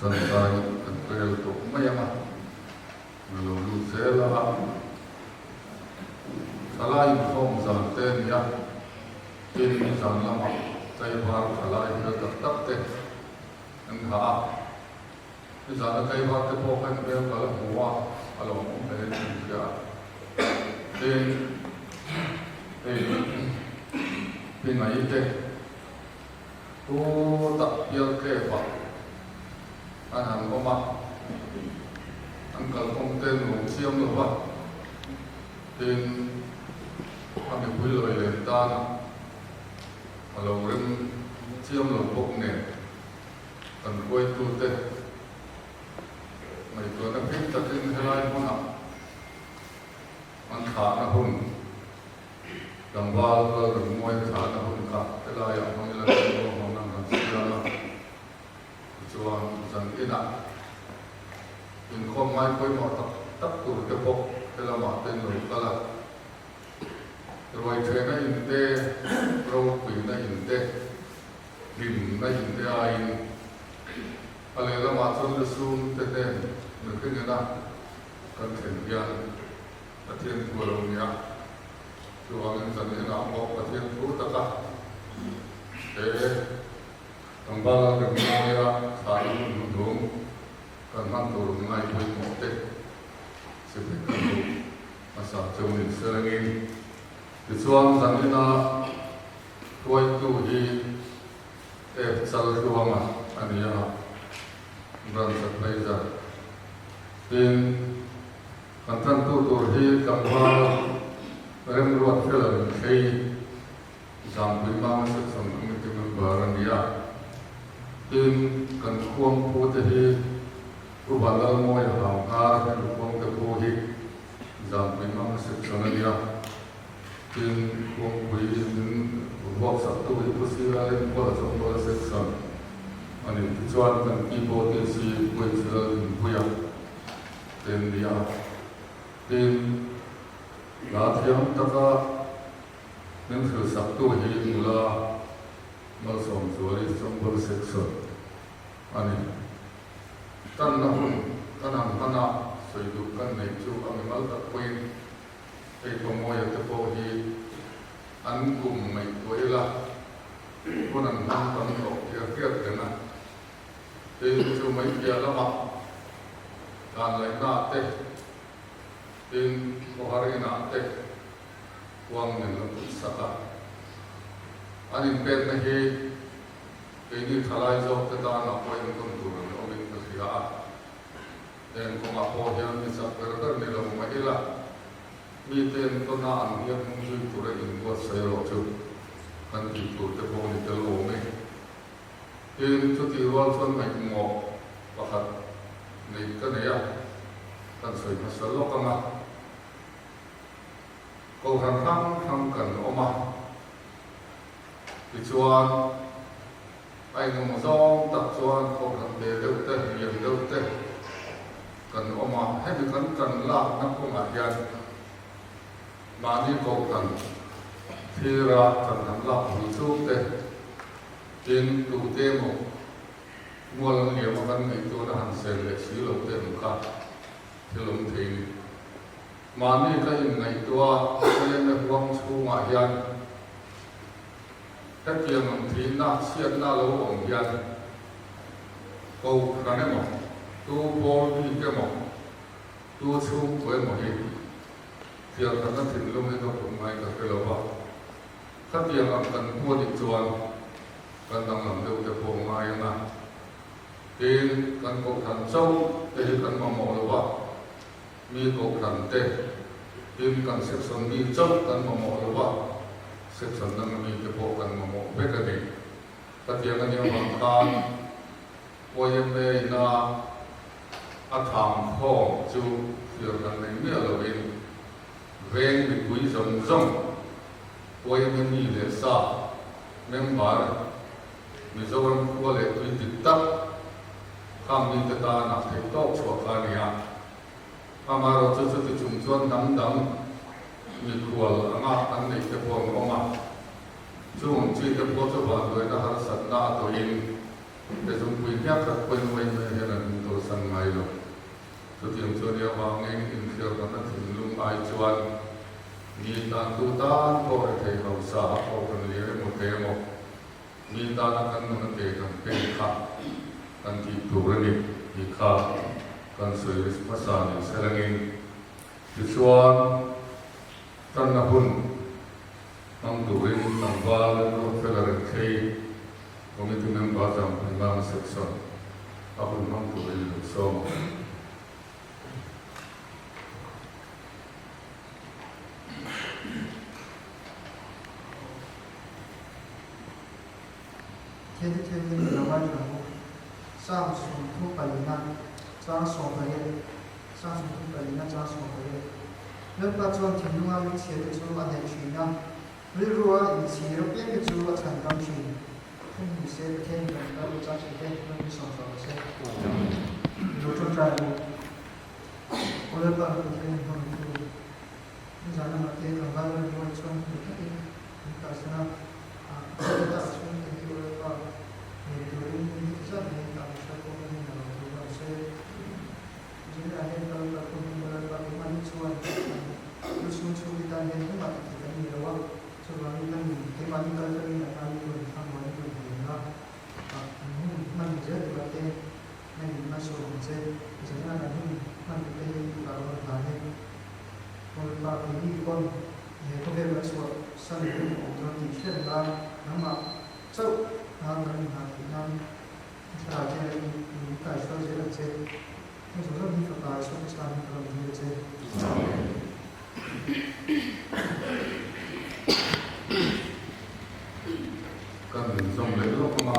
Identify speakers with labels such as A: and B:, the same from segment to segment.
A: kan sai kan pel to mayama lo lu sela salai phong zan ten ya tin zan lama sai par salai na tak tak te an ha ni zan kai ba te po kan pel kala huwa alo mo pe ya tin pin mai te tu tak ya ke ba anh hằng có mặt anh cần không tên một chiêm nữa vậy tên anh bị quý lời lên ta mà lâu đến chiêm là bốc nè cần quay tu tên mày vừa nó biết ta tên hay ai không nào anh khá nó hùng đằng ba là đằng ngoài khá nó hùng cả cái lai ở không là cái đồ không nằm làm gì đó cho rằng cái nào mình không ai quay mọi tập tất cả cái bộ cái là mọi tên người ta là rồi thế này in thế rồi quỷ này in thế đình này in thế ai anh là mọi chuyện là suôn thế này mình cái gì nào cần thiện gian là thiên của đồng nhà cho anh rằng cái nào có là thiên phú tất cả thế thằng ba được nói ra sai đúng cần mang tổ được ngay với một tết sẽ phải cần đủ mà sao cho mình sẽ là nghe thì xuân rằng như là quay tu gì để sao cho mà anh nhớ rằng sẽ bây giờ nên bản thân tu tổ thì cầm hoa em ruột phải là khi giảm bình mang sự sống của mình bờ ra đi tin cần khuôn phu thế tu bản là môi hào ca hay khuôn cái phu hi giảm bình mang sự sống này tin khuôn quý những vóc sắc tu hi tu sĩ ra lên qua trong qua sự sống anh em chọn cần kỳ bộ tiên sĩ quay trở về tên đi tin là theo tất cả những sự sắc tu hi là nó sống rồi trong bộ sự sống anh em tan nó tan hàng tan nào rồi đủ căn này chú anh em đã quên cái công việc của tôi thì anh cùng mình tuổi là con anh đang tận hưởng cái cái này thì chú mấy kia là mà làm lại nát thế thì có hai cái nát thế quăng mình là cũng sạch anh em biết này cái này thay cho cái ta nó quay một con đường nó bị cái gì à nên không có bao giờ mình sẽ phải cái này là một cái làมีเต็มต้นน้ำเยี่ยมมุ่งจุดตัวเองว่าใส่หลอดจุดกันจุดตัวจะพอมีจะโลไหมเห็นชุดที่ว่าส่วนไหนหมอกประคัดในกันเนี่ยกันใส่มาสลบกันมาก็ทำกันออกมาที่ชวนไอ้หนุ่มซ้อมตัดชวนก็ทำเดือดเต้เยี่ยมเดือดเต้กันออกมาให้มีกันลากนักก็มาเยี่ยมมานี่ก็กันที่รักกันทำลับหูชุบเต้กินดูเต้หมกมัวลงเหนียวมากันในตัวหันเสลเลยสีหลงเต้หมกครับที่หลงทิ้งมานี่ก็ยังไงตัวก็ยังไม่ว่างชูมายันถ้าเกี่ยงมันทิ้งหน้าเสียดหน้าเราองยันก็กันได้หมดตัวบอลที่ก็หมดตัวชูไว้หมดที่เที่ยวกันนั่นถึงลงให้เราผมไม่กับเราว่าถ้าเที่ยวกันพูดอีกส่วนกันตั้งหลังเดียวจะพงมาอย่างนั้นกินกันกบถันเจ้าเตะกันมาหมอเลยว่ามีกบถันเตะกินกันเสพสนมีเจ้ากันมาหมอเลยว่าเสพสนนั้นมีจะพงกันมาหมอเพื่อกันเองถ้าเที่ยวกันยังบางครั้งว่ายังไม่น่าอาถรรพ์พ่อจูเที่ยวกันในเมื่อเราเองเร่งไปคุยสมสมว่ายังไม่มีเลสาเมื่อบาร์มีส่วนว่าเลยคุยติดตั้งข้ามมีตาหนักที่โต๊ะชัวร์กันเนี่ยอามาเราจะติดจุ่มชวนดังมีครัวงาอันนี้จะพวงออกมาช่วงที่จะพอจะผ่านโดยทหารสัตว์หน้าตัวเอง để chúng quy nhắc các quân quay về hiện là tổ sân mai rồi tôi tìm cho điều vàng anh in theo đó là thỉnh lung ai chuan ni tan tu tan có thể hậu xã có phần lý một cái một ni tan akan mengenai kan khắc kan tipu rani di khắc kan service pasal selangin chuan tan napun mang turin tangwal ro felaran khay committee member jam imam section apun mang turin so
B: 天的老板人物，上属土百人呐，张所回的，上属土百人呐，张所回的。人把做天路啊，以前的做安全区呐，例如啊，以前那边的做产钢区，他们些天人那都张些天，那都上少些。有种债务，我来把那天他们做，你想那么天老板人我做，你看你，你打算啊，这个打算你就来把。Ini kisah ni tak bisa kau ni kalau tu saya jadi ada kalau aku berapa mana cuan terus muncul kita ni tu mati kita ni lawak sebab kita ni kita ni kalau ni nak kali tu sama ni tu ni lah mana je berarti ni masuk je jadi ada ni mana kita kalau tanya kalau pak ini kon ya kau berasal sana tu orang di sana nama so Hãy subscribe cho kênh Ghiền Mì Gõ để không bỏ lỡ những video
A: cần dùng lấy lúc mà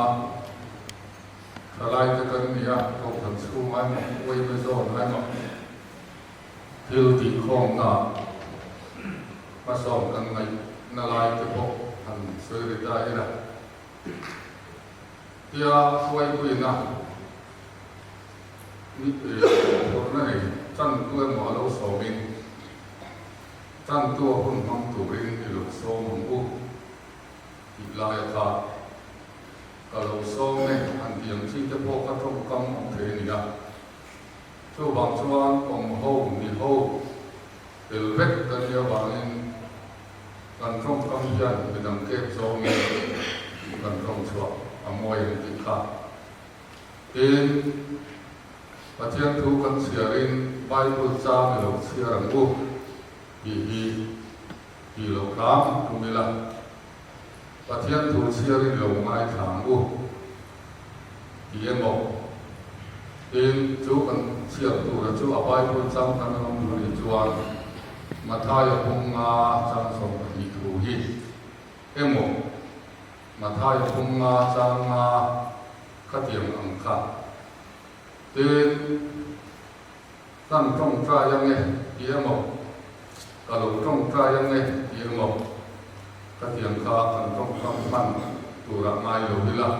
A: trở lại cho cần gì à cậu thần sư mai mà quay bây giờ mai mà thiếu thì không nào mà sống cần ngày là lại cái bộ hành sư để ta như này tia quay quỳ na hôm nay chân tôi mở lâu sầu mình chân tôi hôm mong tụ bên thì lục sâu mong u thì lại cả cả lâu sâu này hành tiền chi cho bộ các trong công thế này à cho bằng cho anh cùng hậu thì hậu từ vết tân yêu bằng in gần trong công dân bị đăng kép sâu mình gần trong chùa amoy ti kha in pathian thu kan siarin bible cha mi lo siaran u hi lo kam kumila pathian thu siarin lo mai thang u hi emo in chu kan siar tu ra chu a bible cha kan nam lu ni chuan Matthaya punga chang som hi thu hi emo Matthaya punga changa khatiang angkha tin tan trong tra yang nge yemo kalau trong tra yang nge yemo khatiang kha tan trong kam man tu ra mai lo hila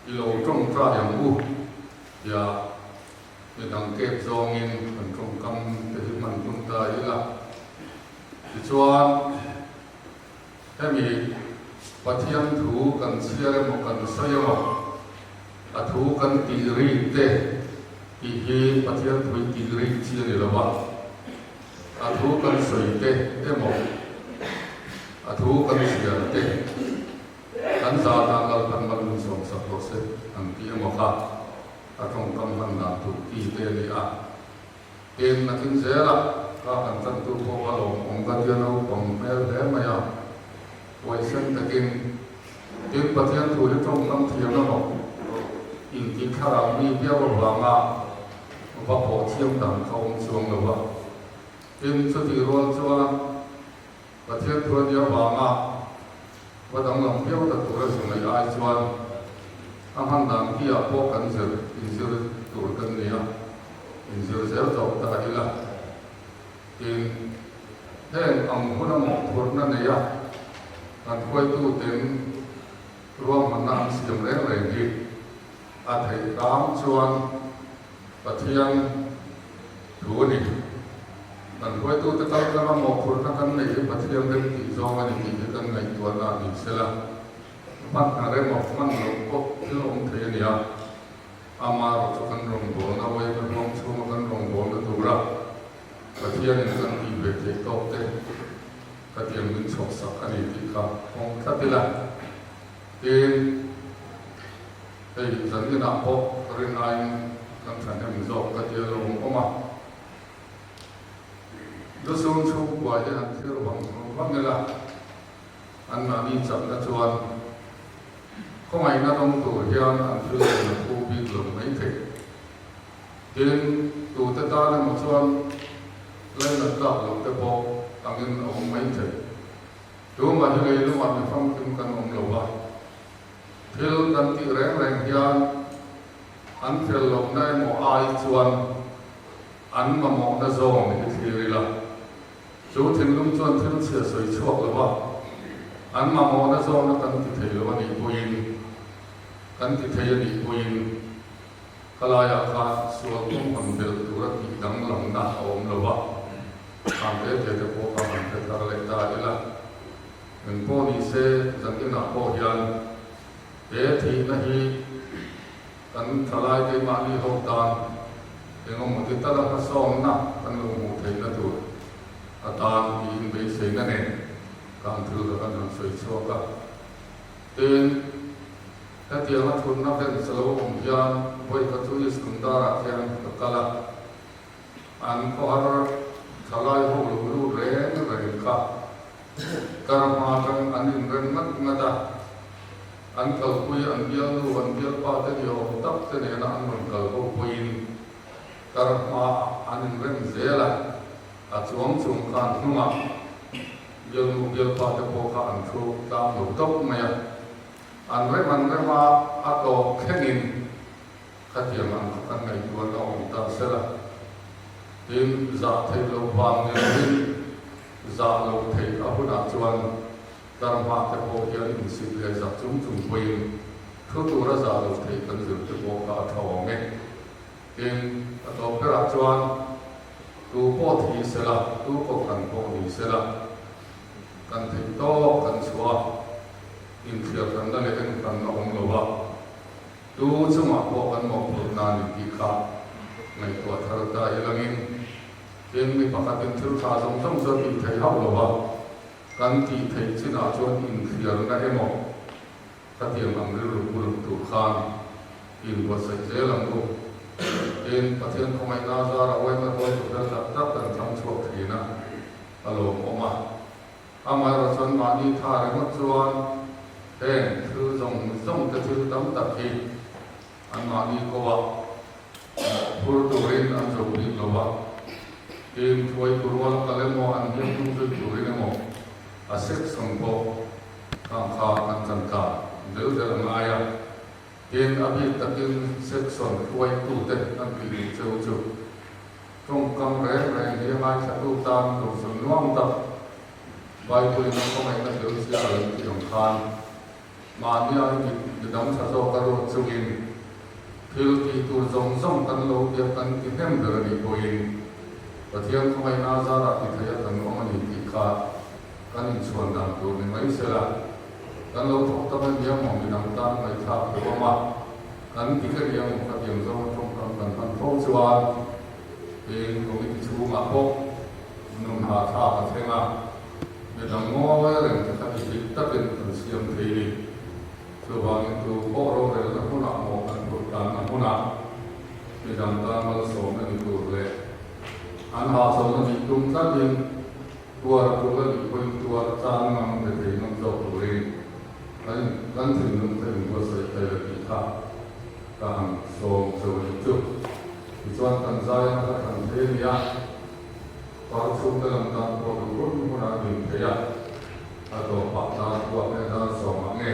A: ilo trong tra yang u ya ni dang kep zongin tan trong kam te man kun ta ila chuan hemi pathian thu kan siare mo kan sayo a thu kan ti ri te ti hi pathian thu ti ri chi ni lawa a thu kan soi te emo a thu kan siar te kan sa ta kal kan man som sa ko se ang ti emo kha a thong kam han na tu ti te ni a em na kin zela ka kan tan tu ko wa lo ong ka dia no pom mel de ma ya Wai sen takin tin pathian thu le trong tam thiam na mo in ti khara mi bia wa nga va po thiam dang khong chuang lo wa tin chu ti ron chuan pathian thu dia wa nga wa dang lam bia ta tu ra sung ai ai chuan am han dang ki a po kan zer in zer tu kan ne ya in zer zer to ta ila tin hen am huna mo thur na ne ya an khoi tu ten ruang manam siam reng reng hi a thei kam chuan pathian thu ni an khoi tu te kal kala mo khur na kan nei pathian den ti zong ani ti kan ngai tu na ni sela man na re mo man lo ko อันนี้ที่ครับของทัดที่ละเป็นไอ้สัญญาณพกเรื่องงานกันฉันให้มันจบก็จะลงออกมาดูส่วนชูกว่าจะหันเชื่อหวังว่าไงล่ะอันนั้นจับนะชวนก็ไม่น่าต้องตัวเฮียนอันเชื่อผู้พิจารณาไม่ถึงเดินตัวตาตาเนี่ยมันชวนเล่นนักดับหลังแต่พอตั้งเงินเอาไม่ถึงดูมาที่ไหนดูมาที่ฟังถึงกันองเราว่าเที่ยวกันที่แรงแรงเฮียนอันเที่ยวลงได้หมอไอชวนอันมาหมอได้ส่งในที่เรือจูถึงลุงชวนที่เสียสวยชั่วหรือว่าอันมาหมอได้ส่งนักกันที่เที่ยวนี่ปุยนกันที่เที่ยวนี่ปุยนขลายอาคาส่วนของคนเดินตัวที่ดังหลังหน้าอมหรือว่าทางเดินเจะพบกับมันเป็นอะไรได้ละหนึ่งพวกนี้เสียจังที่หน้าพวกยันเดี๋ยวที่นั่นฮีกันขลายที่มาลีหกตานเองมันติดตลาดส่งนะกันลงหัวเทียนตัวอาตานยิงไปเสียงนั่นเองการถือกันนั้นสวยชั่วกันเดินถ้าเที่ยวมาทุนนับเป็นสโลงยานไว้กระตุ้ยสุนดาระเทียนตะกละอันก็หาทลายหัวรูแรงแรงกับการมาทางอันนี้เรื่องนักนัดอันเก่าคุยอันเดียวดูอันเดียวป้าเดียวตับเสนออันมันเก่าคุยการมาอันนี้เรื่องเสียละอาจวงสงการหัวยังเดียวป้าจะพกอันชูตามหลุดตบไม่อันไว้มันไว้มาอัตโตแค่นี้ขัดยังมันกันในตัวเราตาเสละยิ่งจะเที่ยวบางอย่างยิ่งจะเราเที่ยวผู้นักชวนการมาจะพกยังอินสิเลยจะจุ่มไปทุกตัวเราจะเราเที่ยวกันจะจะพกอัตโตเงี้ยยิ่งอัตโตผู้นักชวนดูพ่อที่เสละดูก็กันพ่อที่เสละกันที่โตกันชัวอินเทียกันนั่นเองกันองค์ว่าดูสมัครพวกกันหมดนานอีกครับในตัวทารตาอย่างนี้ยังมีปกติที่ชาสงสารจะมีไทยเท่าหรือว่ากันที่ไทยที่น่าชวนอินเทียนั่นเองหมดถ้าเทียมอังกฤษหรือบุรุษตุขานอินวัดใส่เจริญลูกอินประเทศของไม่น่าจะเราไว้มาไว้สุดแล้วจับกันทำชั่วทีนะอารมณ์ออกมาทำไมเราชนมาดีท่าเรื่องชวนเองคือส่งจะถือตั้งแต่ที่อันมาดีก็ว่าผู้ตัวเองอันจะดีก็ว่าเองช่วยผู้ว่าก็เลยมองอันยังต้องช่วยตัวเองมองอาศัยสังคมข้างข้าอันจันทร์เดือดร้อนอะไรเองอภิตะกินเซ็กซ์ส่วนช่วยตัวเด็กอันเป็นเจ้าจุดตรงกำแรงแรงที่มาจากตัวตามตัวส่วนน้องตับใบคุยมันก็ไม่ได้เดือดเสียอะไรที่สำคัญมาเนี่ยจะดำชาโซกระโดดสุกินคือที่ตัวส่งกันโลกเดียวกันที่เห็นเดินอีกคนประเทศเขาไม่น่าจะรักที่ไทยตั้งว่ามันอีกขากันอินชวนดังตัวนี้ไม่เสียกันเราถูกต้องเยี่ยมมองดังตามไม่ทับหรือว่ามากันที่ก็เยี่ยมกับเยี่ยมเราตรงกันมันโพสวานเองตรงนี้ชูมาพบนุ่มหาท่าเทงาเมื่อดังง้อไว้เรื่องที่เขาติดตั้งเป็นเสียงทีส่วนตัวพ่อเราเรื่องนั้นผู้นำมองกันบทการนั้นผู้นำที่จำตามมาสอนในตัวเลยอันหาสอนในกลุ่มทั้งยิ่งตัวเราเป็นตัวจางมันเป็นที่น้ำจบตัวเองกันถึงนึกถึงว่าใส่ใจที่ท่าการส่งสวยจุดส่วนกันใจและกันเทียนความสุขdalam tanpa berurut menggunakan daya atau fakta kuat dan somange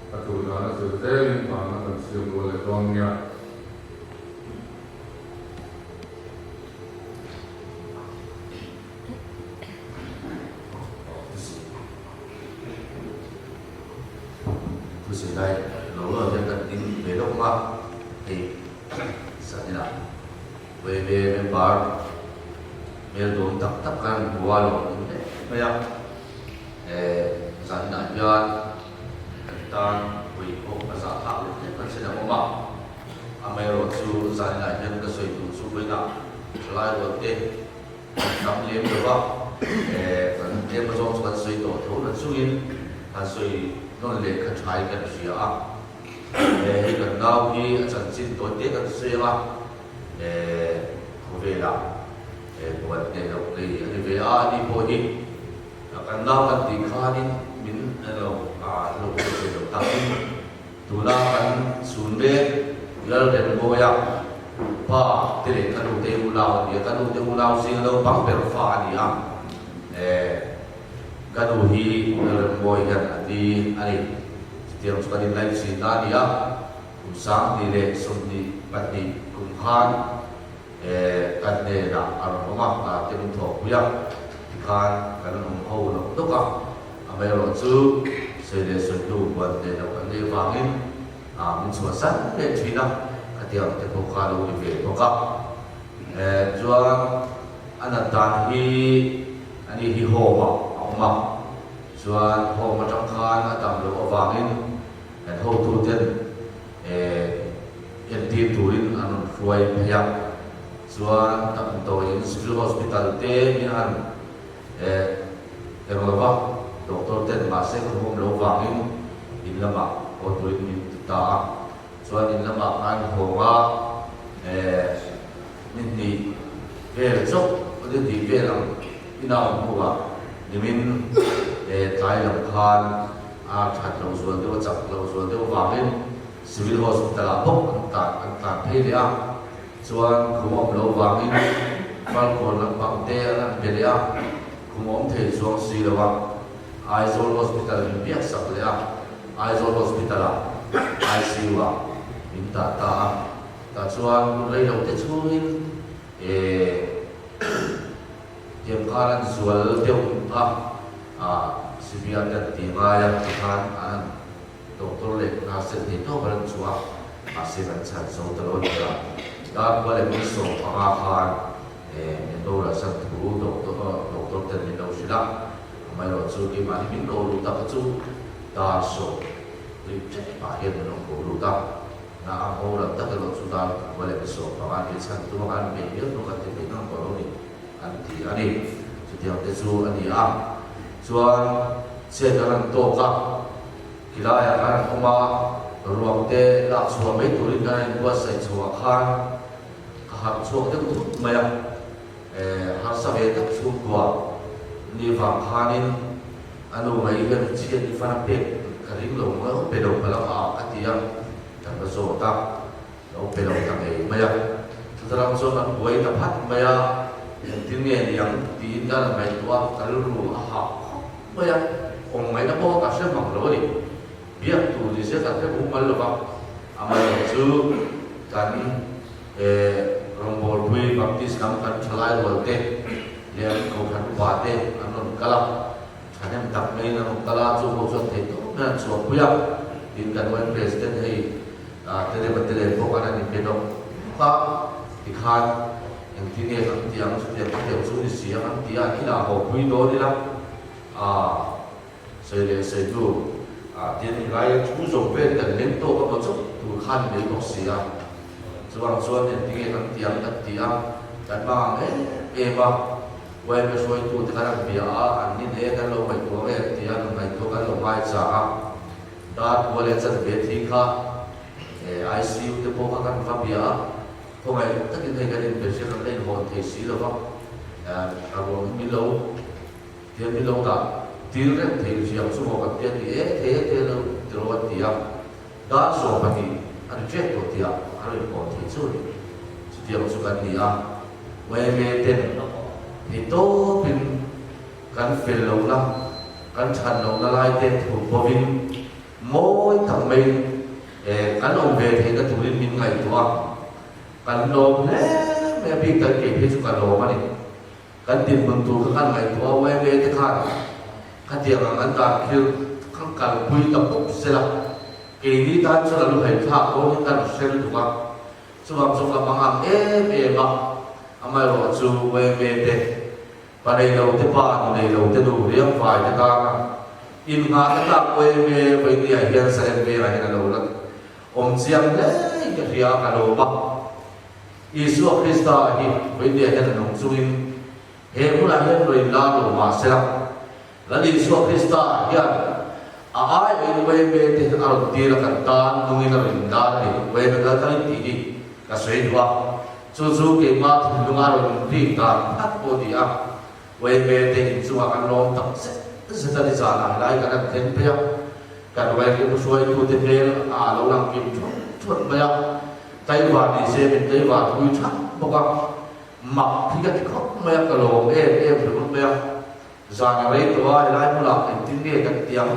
A: atau dalam sesuatu mana dan siapa oleh dunia
C: tôi sẽ đây lỗ ở trên cạnh tin về đâu mà thì sẽ như nào về bar Mel dong tak kan buat lo ni, macam saya nak jual tentang wiko pasal hak ni, kan saya nak buat. Amai lo tu saya nak jual kesuai tu, supaya nak selain lo teh, kami lem juga กันเรียนมาสองกันสวยโตเท่านั้นสุกินกันสวยนั่นเล็กกันชายกันเสียให้กันดาวที่อาจารย์จินตัวเด็กกันเสียผู้เวลาปวดเนี่ยเราเลยอันนี้เวลานี่พอดีกันดาวกันตีขานี่มินเราเราเราตั้งตัวละกันศูนย์เบสแล้วเดินโบยาป้าเตะกันดูเตะอุลาวเดี๋ยวกันดูเตะอุลาวสิ่งเราบังเปิดฟ้านี่กันดูฮีเดินโบยกันอันนี้เตรียมสุดที่ไล่สิ่งนั้นคุณสร้างดีเลยสมดีปฏิคุณขานกันเนี่ยนะอารมณ์มากเตรียมถอดพยักที่ขานกันลงเอาลงตุกอ่ะไม่รอซื้อเสด็จสุดดูวันเดียวกันเดียวฟังอินมันส่วนสั้นเป็นชีนะก็เตรียมจะพกข้าวไปพกกับจวนอันนั้นอันนี้ที่หัวเอามาส่วนหัวมาจังคานตามเราฟังอินหัวทูเจนยันทีทูรินอันนั้นรวยพยักส่วนตามตัวยันสิบิลฮอสพิทอลเต้มีอันเรื่องอะไรดรเต้นมาเซ็งผมเราฟังอินละมาโอ้ตัวนี้ตาส่วนอินละมาอันหัวนี่เวลจบก็จะดีเวลที่น่าหัวนี่มินใจลำคาญฉันเราส่วนเดียวจับเราส่วนเดียวฟังอินสิวิลฮอสพิทอลปุ๊บต่างเพศเลยส่วนคุณหมอเราฟังอินฟังคนละฟังเตะนั่นเป็นเลยคุณหมอเทส่วนสีละว่าAizol Hospital biak saklea Aizol Hospital ICU minta ta chuan lei lo te chuin tiam kharan zual deuh sibia ta tingaya tikhan an doktor le na se ni to baran chuwa asiran chan so talo ta kwale mi so panga khan endo ra san thu doktor ten ni lo sila mai lo chu ki mani min lo lu ta chu ta so ri che pa hen no ko lu ta na a ho la ta lo chu ta wale so pa ma ki chan tu an me ye no ka te no ko lo ni an ti ani chu ti te chu ani chuan che ta ran to ka kila ya kan oma ruang te la chu mai tu ri kan wa sai chu khan ka ha chu te tu mai har sa ve ta chu kwa ni vang khanin anu mai gan chian ni fana pe karing lo ma pe do pala atia ta so ta lo pe lo ta mai maya tarang so na wai ta phat maya tin ne yang tin da mai tua kal ru maya ong mai na bo ka se mang lo ni biak tu ni se ta te bu mal lo ba amai chu kan rombol pui baptis kam kan chalai lo te lian ko kan wa te anon kala chanem tak mai na kala chu ko chu te to na chu puya in kan wan president hei tele batele ko kana ni pe do ka ti khan yang ti ne kan ti ang chu te pa te chu ni sia kan ti a ila ho pui do ni la sei le sei du ti ni lai chu zo pe kan len to ko chu tu khan me ko sia chuang chuan ne ti kan ti ang kan ti a kan ma ba wai me soi tu te kan bia an ni ne kan lo mai ko e ti an mai to kan lo mai cha da wale chan be thi kha ICU te po kan va bia ko mai ta ki ne kan be se kan len ho the si lo ba ro mi lo da ti re the si am su mo ka te ni te lo ro ti a da so pa ni an je to ti a an ko thi chu ni su ti am su kan ni wai me ten itu pin kan fel lo la kan chan lo la lai te thu bovin moi thang mai kan om ve the ka turin min ngai tua kan lo le me bi kan ke phe chu kan lo ma ni kan tin bang tu kan ngai tua wai ve te khan kan tiang an ta khil kan kal pui ta pop se la ke ni ta chu la lu hai tha ko ni kan sel tu ka chuam chu ka mangam ba amai ro chu wai ve te pa nei lo te pa no nei lo te du riam vai te ka in nga ta wai ve vai ni a hian sa en ve ra ni lo la om chiang le ke ria ka lo ba Isu Krista hi vai ni a hian nong chu in he mula he noi la lo ma sera la li so Krista ya ai in we be te ar ti la kan tan nungin na rin da ni we be ga ta ti ni ka sei wa chu chu ke ma thu lunga ro ri ta at po di a we be te in chu an long tak se se ta ni sa la lai ka na ten pe ya ka we ke mu suai tu te pe a lo lang kim chuột ba ya tai wa ni se be tai wa thu cha bo ka mặc thì cái khóc mẹ cái lồng em được không mẹ già ngày đấy tôi lại mua lại tiếng nghe cái tiếng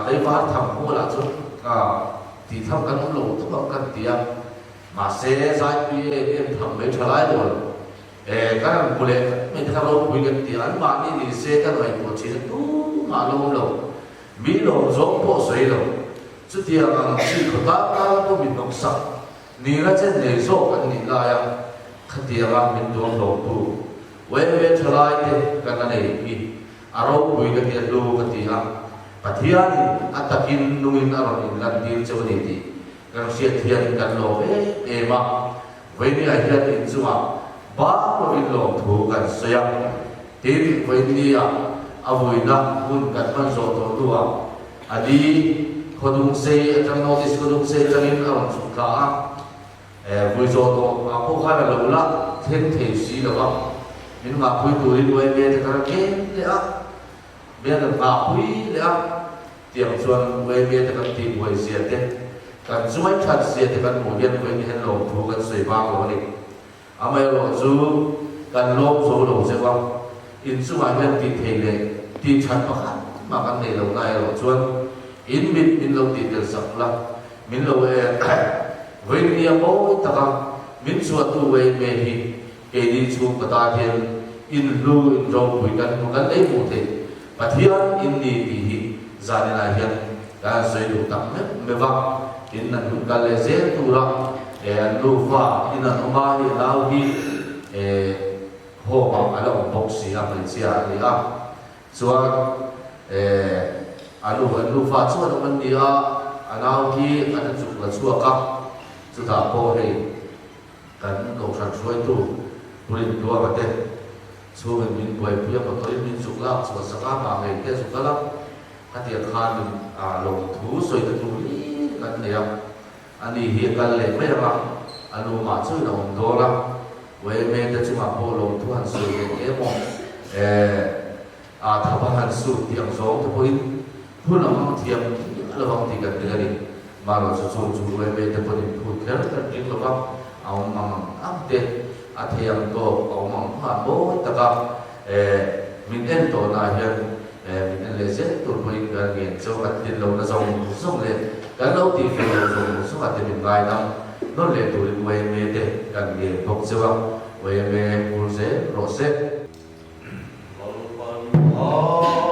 C: thấy phát thầm mua là chút thì thầm cái nó lồng thầm cái tiếng mà xe giải quy em thầm mấy trở lại rồi cái này mua lại mình thầm lồng quy cái tiếng mà đi thì xe cái này của chị tú mà lồng mỹ lồng giống bộ sấy lồng chút tiếng chỉ có ta có mình nông sản ni là trên này số cái ni là ya khatiya min dong lo tu we thalai te kana nei ki aro pui ka ti lu khatiya pathian atakin nungin aro in lan dir chawni ti kan sia thian kan lo e ma we ni a hian in chuwa ba ko in lo thu kan soya tin we ni a avoina hun kan man zo to tua adi khodung se atang notice khodung se tangin aro chukha vui zo to aku khai là la thiên thể sĩ là không nhưng mà quý tuổi đuôi về thì các em đấy á bây giờ mà quý đấy á tiệm xuân về thì các tìm buổi diễn đấy các duy thật diễn thì các mùa viên với những lồng thu các sợi ba của mình mấy lồng du các lồng số lồng sẽ không in số mai viên tìm thể lệ tìm chặt mà các này lồng này lồng xuân in mình lồng tìm được sẵn là mình lồng với nia bố ta min suat tu we me hi ke di chu pata hian in lu in ro pui kan ei mu the pathian in ni ti hi zanina hian ka soi du tam me wa in nan hun ka le ze tu ra lu fa in an ma hi lau hi ho ma ala bok si a man sia ni a chuan lu fa chuan man ni a anau hi an chu la chu ka chu ta po hei kan ko san suai tu purin tua mate chu min boy puya ko toi min sukla chu saka ma ngai te sukala hatia khan long thu soi tu ni kan ne ya ani hi kan le me ra anu ma chu na on do la we me te chu ma po long thu han soi ke mo thaba han su tiang so to poin phun ang thiam lo bang ti kan ni ma lo chu we me te poin phun kher kan ni lo ba ông mang áp tết thiam to ông mang hoa bố tất cả mình em tổ này hiện mình em lấy rất tổ mình gần nghiền cho các tiền lâu nó rong lên cái lâu thì phải dùng số hạt tiền vài năm nó lên tuổi quay mê tết gần nghiền bốc chưa quay mê buồn dễ rộ xếp
D: Oh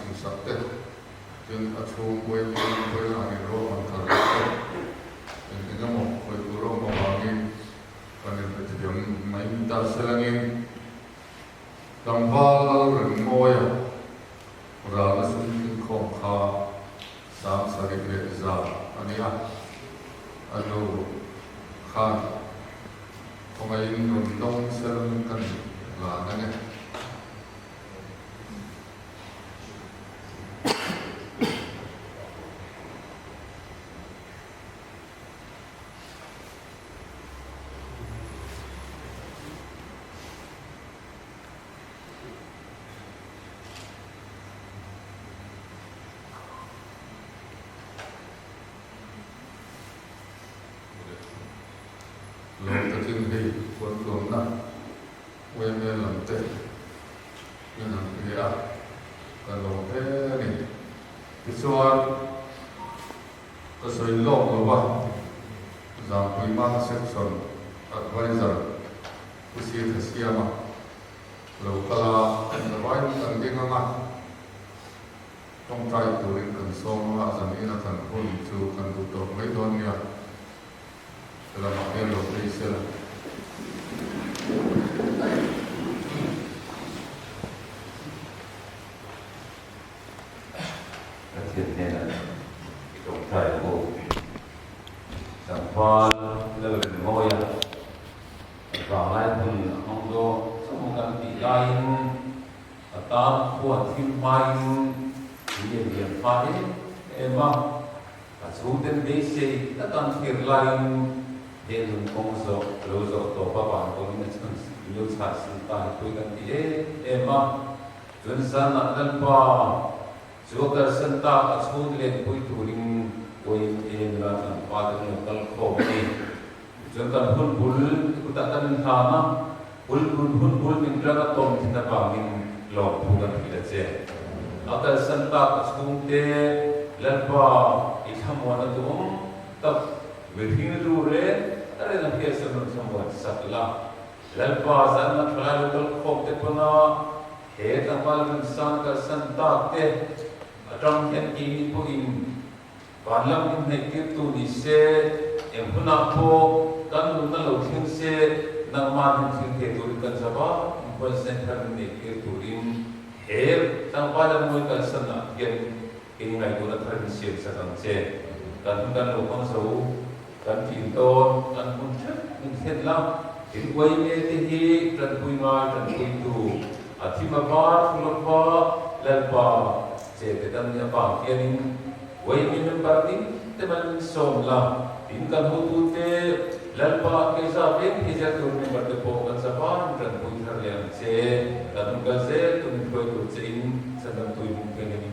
A: sim sakte jin achu koi koi ani ro an thar in engamo koi ro ma wangi kanin pejam mai dar selangin tambal ren moya ra na sun khom kha sam sari le za ania anu khan thongai nun dong selang kan la nane lòng ta tin hi quân lòng na quen nên làm tệ nên làm cái à còn lòng thế này cái số cái số log rồi ba giảm quy mang section advisor cái gì thế xia mà lâu kala cái vài cái gì ngang trong trai tụi cần xong là dần đi là thành quân chú cần tụt tụt mấy đòn nha là một cái lối đi xe là
C: thiệt nên là trong thời của sản phẩm là về ngôi và lại thì ông đó sau một cái tỷ lệ ta của phim mai thì điểm phá đấy em mà số tiền đấy sẽ ta toàn thiệt lại hiện dùng công số lâu rồi tổ ba bản của mình là nhiều sản sinh ta tôi cần thì em mà chuẩn san là lần ba số cái sinh ta ở số lên cuối thủ đình cuối em là thành ba cái một cái khổ đi chuẩn cần hun bul chúng ta cần thà na bul mình ra cái tôm thì ta bảo mình lọt thu cần thì là gì ở cái sinh ta ở số thế lần ba ít tham quan ở chỗ tập về hình rồi ada yang biasa semua sakla lalpa sana kalau kalau tepana he tamal insan ka santak te atang yang ini poin balam ini kita ni se yang puna po kan luna lokhin se nama lokhin ke turkan sabah impulsen kan ni ke turin he tang balam mo ka sana yang ini ngai guna tradisi sakang se kan lokang sau kan pinton kan puncak mungkin lah ini ini tihi dan puima dan itu atima bar fulapa lalpa setetan ya pak ini ini memberti teman somla inkan hutute lalpa kisah ini hijat turun berdepo kan sabar dan puncak yang se dan gaze turun berdepo in sedang tuh mungkin ini